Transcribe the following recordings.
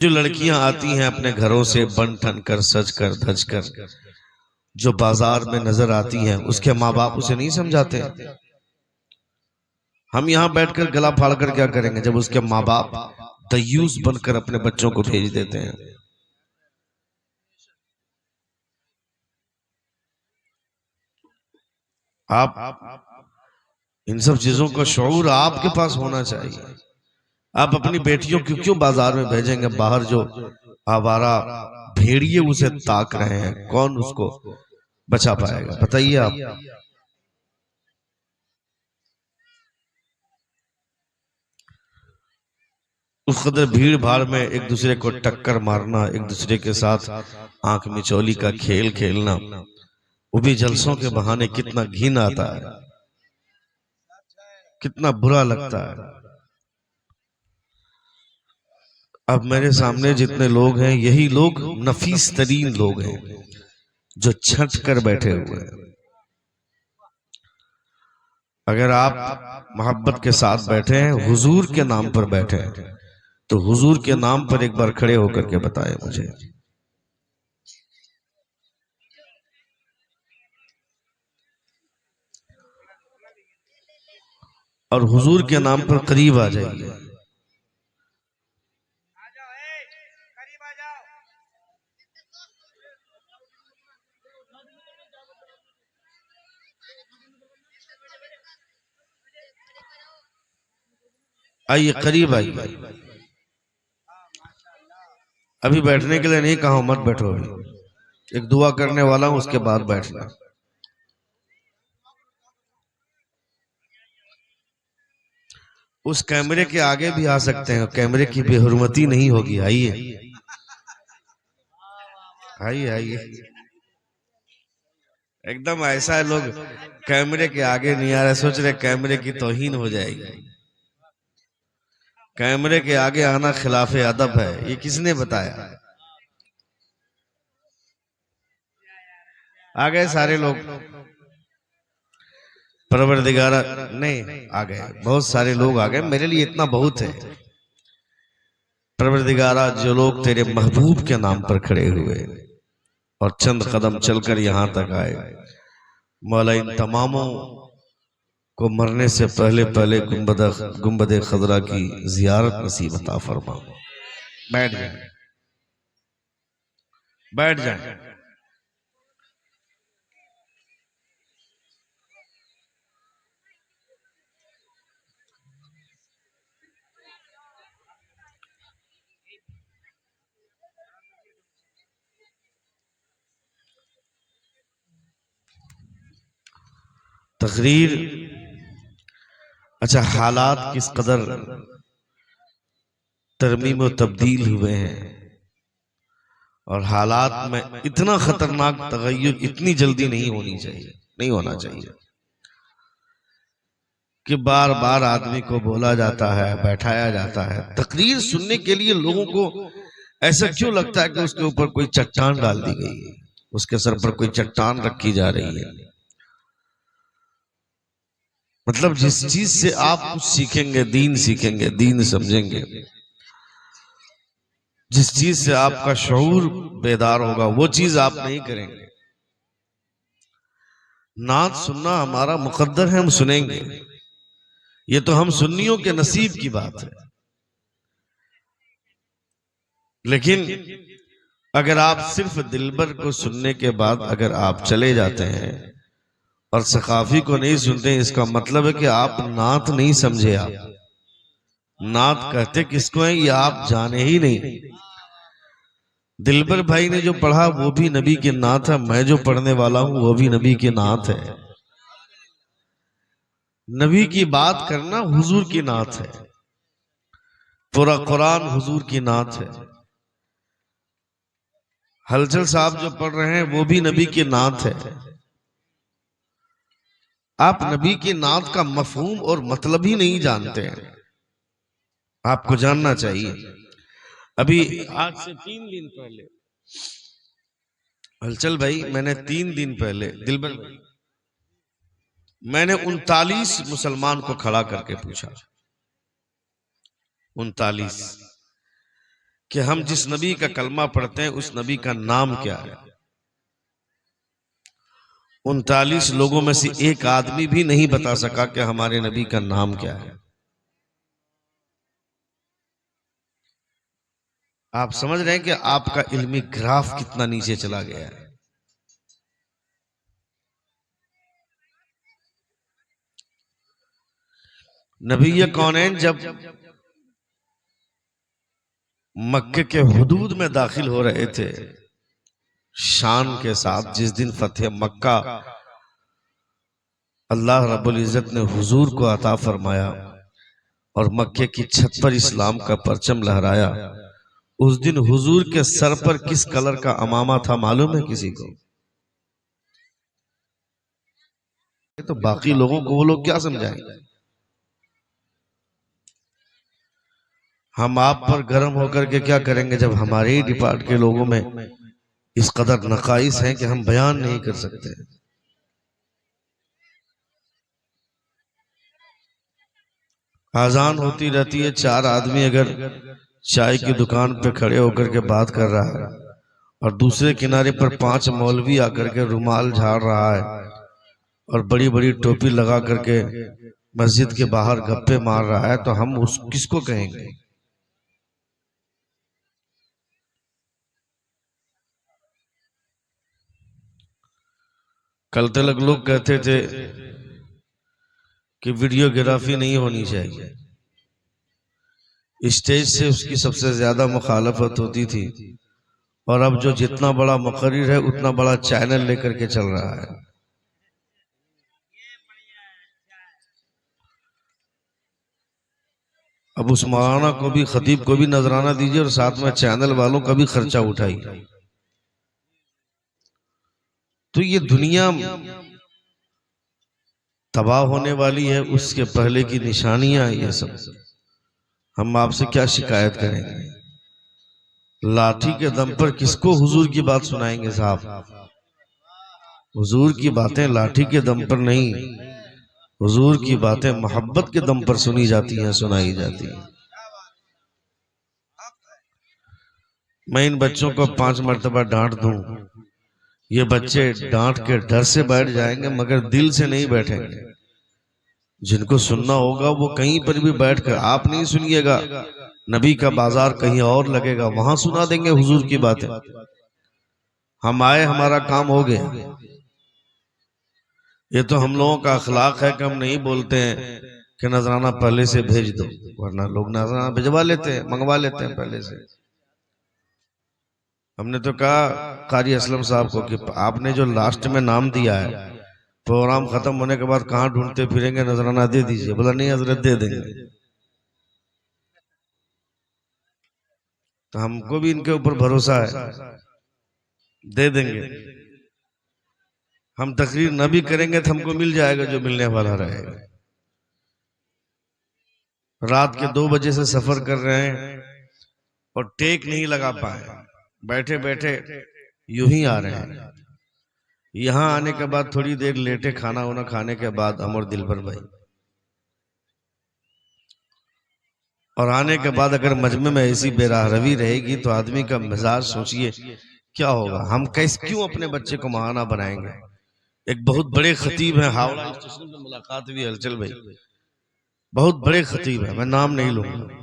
जो लड़कियां आती हैं अपने घरों से बन ठन कर सज कर धज कर, जो बाजार में नजर आती हैं, उसके माँ बाप उसे नहीं समझाते। हम यहाँ बैठकर गला फाड़कर क्या करेंगे जब उसके माँ बाप दयूस बनकर अपने बच्चों को भेज देते हैं। आप इन सब चीजों का शऊर आपके पास होना चाहिए। आप अपनी बेटियों को क्यों बाजार में भेजेंगे? बाहर जो आवारा भेड़िए उसे ताक रहे हैं, कौन उसको बचा पाएगा? बताइए आप। उस कदर भीड़ भाड़ में एक दूसरे को टक्कर मारना, एक दूसरे के साथ आंख मिचौली का खेल खेलना, वो भी जलसों के बहाने, कितना घिन आता है, कितना बुरा लगता है। अब मेरे सामने जितने लोग हैं, यही लोग नफीस तरीन लोग हैं जो छट कर बैठे हुए हैं। अगर आप मोहब्बत के साथ बैठे हैं, हुजूर के नाम पर बैठे हैं, तो हुजूर के नाम पर एक बार खड़े होकर के बताएं मुझे। और हुजूर के नाम पर करीब आ जाइए। आइए, करीब आइए। अभी बैठने के लिए नहीं कहा, मत बैठो। अभी एक दुआ करने वाला हूं, उसके बाद बैठना। उस कैमरे के आगे भी आ सकते हैं, कैमरे की बेहुरमती नहीं होगी। आइए आइए आइए। एकदम ऐसा है, लोग कैमरे के आगे नहीं आ रहे, सोच रहे कैमरे की तौहीन हो जाएगी। कैमरे के आगे आना खिलाफे अदब है, ये किसने बताया? आ गए सारे लोग। परवरदिगारा नहीं, आ गए, बहुत सारे लोग आ गए, मेरे लिए इतना बहुत है। परवरदिगारा, जो लोग तेरे महबूब के नाम पर खड़े हुए और चंद कदम चलकर यहां तक आए, मौला इन तमामों को मरने से पहले पहले गुंबद खजरा की जियारत नसीब अता फरमा। बैठ जाए, बैठ जाए। तकरीर, अच्छा, हालात किस कदर तरमीम और तब्दील हुए हैं, और हालात में इतना खतरनाक तगय्युर इतनी जल्दी नहीं होनी चाहिए, नहीं होना चाहिए कि बार बार आदमी को बोला जाता है, बैठाया जाता है। तकरीर सुनने के लिए लोगों को ऐसा क्यों लगता है कि उसके ऊपर कोई चट्टान डाल दी गई है, उसके सर पर कोई चट्टान रखी जा रही है। मतलब जिस चीज से आप कुछ सीखेंगे, दीन सीखेंगे, दीन समझेंगे, जिस चीज से आपका शऊर बेदार होगा, वो चीज आप नहीं करेंगे। नात सुनना हमारा मुकद्दर है, हम सुनेंगे, ये तो हम सुन्नियों के नसीब की बात है। लेकिन अगर आप सिर्फ दिलबर को सुनने के बाद अगर आप चले जाते हैं और सकाफी को नहीं सुनते, इसका मतलब है कि आप नात नहीं समझे। आप नात कहते किसको है, ये आप जाने ही नहीं। दिलबर भाई ने जो पढ़ा वो भी नबी की नात है, मैं जो पढ़ने वाला हूं वो भी नबी की नात है। नबी की बात करना हुजूर की नात है, पूरा कुरान हुजूर की नात है। हलचल साहब जो पढ़ रहे हैं वो भी नबी की नात है। आप नबी की नात का मफहूम और मतलब ही नहीं जानते हैं, आपको जानना चाहिए। अभी आज से 3 दिन पहले, हलचल भाई, मैंने 3 दिन पहले, दिलबर भाई, मैंने 39 मुसलमान को खड़ा करके पूछा, 39, कि हम जिस नबी का कलमा पढ़ते हैं उस नबी का नाम क्या है। 39 लोगों में से एक आदमी भी नहीं बता सका कि हमारे नबी का नाम क्या है। आप समझ रहे हैं कि आपका इल्मी ग्राफ कितना नीचे चला गया है। नबी कौनैन जब मक्के के हुदूद में दाखिल हो रहे थे शान के साथ, जिस दिन फतेह मक्का अल्लाह रब्बुल इज्जत ने हुजूर को अता फरमाया और मक्के की छत पर इस्लाम का परचम लहराया, उस दिन हुजूर के सर पर किस कलर का अमामा था मालूम है किसी को? तो बाकी लोगों को वो लोग क्या समझाएंगे। हम आप पर गर्म होकर के क्या करेंगे जब हमारे ही डिपार्ट के लोगों में इस कदर नकाइस हैं कि हम बयान नहीं कर सकते। आजान होती रहती है, 4 आदमी अगर चाय की दुकान पे खड़े होकर के बात कर रहा है और दूसरे किनारे पर 5 मौलवी आकर के रुमाल झाड़ रहा है और बड़ी बड़ी टोपी लगा करके मस्जिद के बाहर गप्पे मार रहा है, तो हम उस किसको कहेंगे? कल तक लोग कहते थे कि वीडियोग्राफी नहीं होनी चाहिए, स्टेज से उसकी सबसे ज्यादा मुखालफत होती थी, और अब जो जितना बड़ा मुकर्रिर है उतना बड़ा चैनल लेकर के चल रहा है। अब उस मौलाना को भी, खतीब को भी नजराना दीजिए और साथ में चैनल वालों का भी खर्चा उठाइए। तो ये दुनिया तबाह होने वाली है, उसके पहले की निशानियां ये सब। हम आपसे क्या शिकायत करेंगे? लाठी के दम पर किसको हुजूर की बात सुनाएंगे साहब? हुजूर की बातें लाठी के दम पर नहीं, हुजूर की बातें मोहब्बत के दम पर सुनी जाती हैं, सुनाई जाती हैं। मैं इन बच्चों को 5 मर्तबा डांट दूं, ये बच्चे डांट के डर से बैठ जाएंगे मगर दिल से नहीं बैठेंगे। जिनको सुनना होगा वो कहीं पर भी बैठ कर, आप नहीं सुनिएगा, नबी का बाजार कहीं और लगेगा, वहां सुना देंगे हुजूर की बातें। हम आए, हमारा काम हो गया। ये तो हम लोगों का अखलाक है कि हम नहीं बोलते हैं कि नजराना पहले से भेज दो, वरना लोग नजराना भिजवा लेते हैं, मंगवा लेते हैं पहले से। हमने तो कहा कारी असलम साहब को कि आपने जो लास्ट में नाम दिया है, प्रोग्राम खत्म होने के बाद कहाँ ढूंढते फिरेंगे, नजराना दे दीजिए। बोला नहीं हजरत, दे देंगे। तो हमको भी इनके ऊपर भरोसा है, दे देंगे। हम तकरीर न भी करेंगे तो हमको मिल जाएगा जो मिलने वाला रहेगा। रात के 2 बजे से सफर कर रहे हैं और टेक नहीं लगा पाए, बैठे बैठे यूं ही आ रहे हैं। यहां आने के बाद थोड़ी देर लेटे, खाना वाना खाने के बाद हम और दिलबर भाई, और आने के बाद अगर मजमे में ऐसी बेराहरवी रहेगी तो आदमी का मिजाज सोचिए क्या होगा। हम कैसे क्यों अपने बच्चे को महाना बनाएंगे? एक बहुत बड़े खतीब हैं, हावड़ा स्टेशन पे मुलाकात हुई हलचल भाई, बहुत बड़े खतीब है, मैं नाम नहीं लूंगा।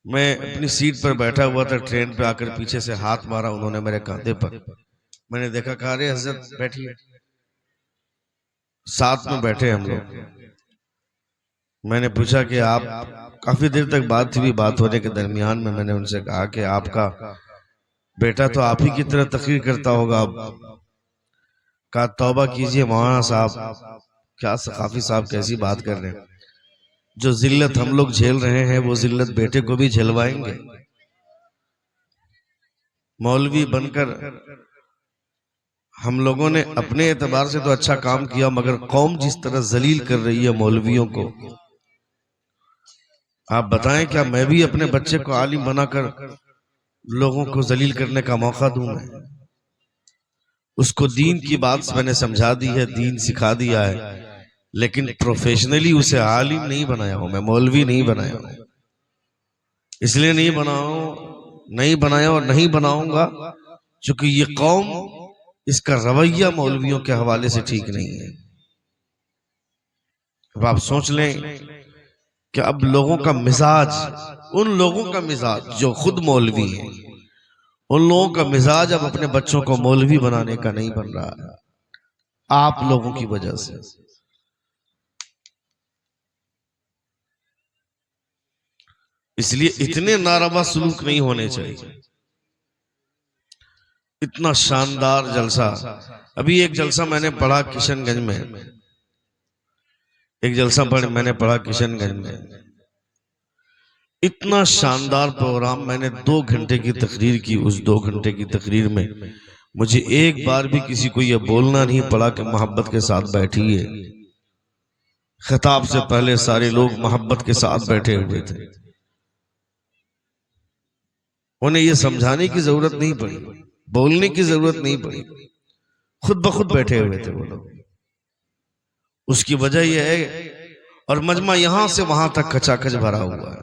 मैं अपनी सीट पर बैठा हुआ था, ट्रेन पे आकर पीछे से हाथ मारा उन्होंने मेरे कंधे पर। मैंने देखा, कहा अरे हजरत बैठिए, साथ में बैठे हम लोग। मैंने पूछा कि आप, काफी देर तक बात हुई, बात होने के दरमियान में मैंने उनसे कहा कि आपका बेटा तो आप ही की तरह तकरीर करता होगा। कहा तौबा कीजिए मौलाना साहब, क्या सकाफी साहब कैसी बात कर रहे हैं। जो जिल्लत हम लोग झेल रहे हैं वो जिल्लत बेटे को भी झेलवाएंगे। मौलवी बनकर हम लोगों ने अपने एतबार से तो अच्छा काम किया, मगर कौम जिस तरह जलील कर रही है मौलवियों को, आप बताएं क्या मैं भी अपने बच्चे को आलिम बनाकर लोगों को जलील करने का मौका दूं? मैं उसको दीन की बात मैंने समझा दी है, दीन सिखा दिया है, लेकिन प्रोफेशनली उसे आलिम नहीं बनाया हूं, मैं मौलवी नहीं बनाया हूं। इसलिए नहीं बनाया हूं नहीं बनाया और नहीं बनाऊंगा, क्योंकि ये कौम, इसका रवैया मौलवियों के हवाले से ठीक नहीं है। अब आप सोच लें कि अब लोगों का मिजाज, उन लोगों का मिजाज जो खुद मौलवी हैं, उन लोगों का मिजाज अब अपने बच्चों को मौलवी बनाने का नहीं बन रहा है, आप लोगों की वजह से। इसलिए इतने नारवा सलूक नहीं होने चाहिए। इतना शानदार जलसा, अभी एक जलसा मैंने पढ़ा किशनगंज में, एक जलसा मैंने पढ़ा किशनगंज में, इतना शानदार प्रोग्राम। मैंने 2 घंटे की तकरीर की। उस 2 घंटे की तकरीर में मुझे एक बार भी किसी को यह बोलना नहीं पड़ा कि मोहब्बत के साथ बैठिए। खिताब से पहले सारे लोग मोहब्बत के साथ बैठे हुए थे, उन्हें यह समझाने की जरूरत नहीं पड़ी, बोलने की जरूरत नहीं पड़ी, खुद ब खुद बैठे हुए थे वो लोग। उसकी वजह यह है, और मजमा यहां से वहां तक खचाखच भरा हुआ है।